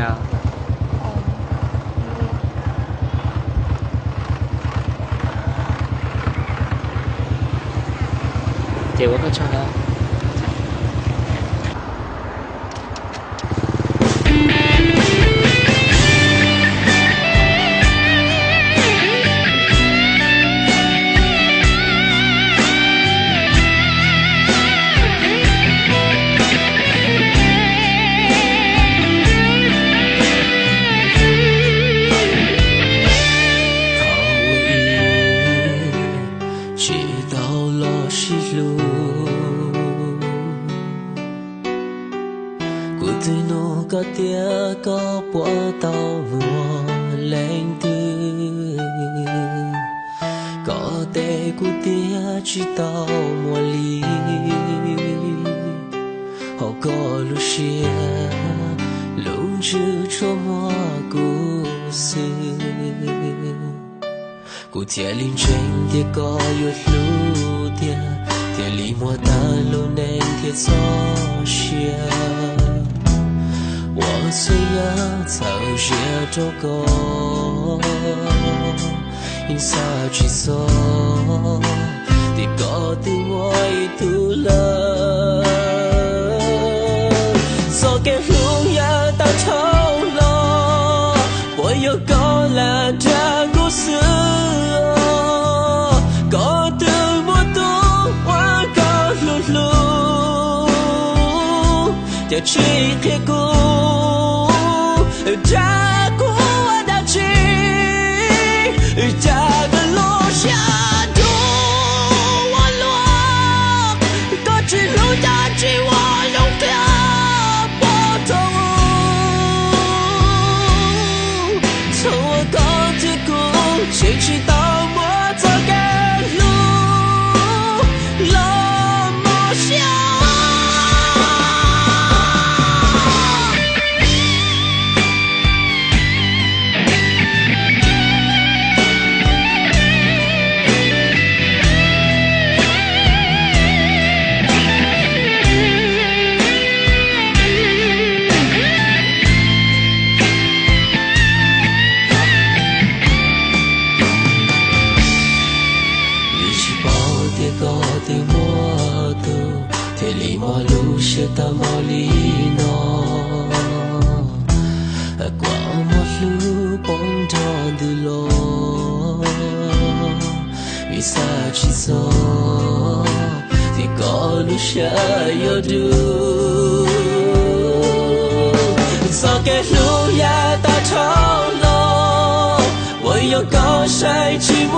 啊，结果不成了。Từ nô có tia có bỏ tàu mùa lên tư có tê của tia chỉ tàu mùa ly họ có lúc xia lúc chưa cho mùa cũ xưa của tia linh tranh tia có yết lưu tia li mùa ta luôn nên tia gió xia 我虽然早些周过，因啥去说，你搞得我一肚了，所给路呀到头了，我有够了这故事，搞得我都我搞路路，就去黑谷。Jago ada ci jaga lo xia du wa lo có chỉ lo ya chỉ wa lo kia bo to so có chỉ cũng chỉ tao mua cho cái lu lo mo xia ta moli no qua một lu bóng tròn từ lo vì sao chỉ so thì có lúc sẽ yêu du sao cái lu ya ta thâu lo 我有高山寂寞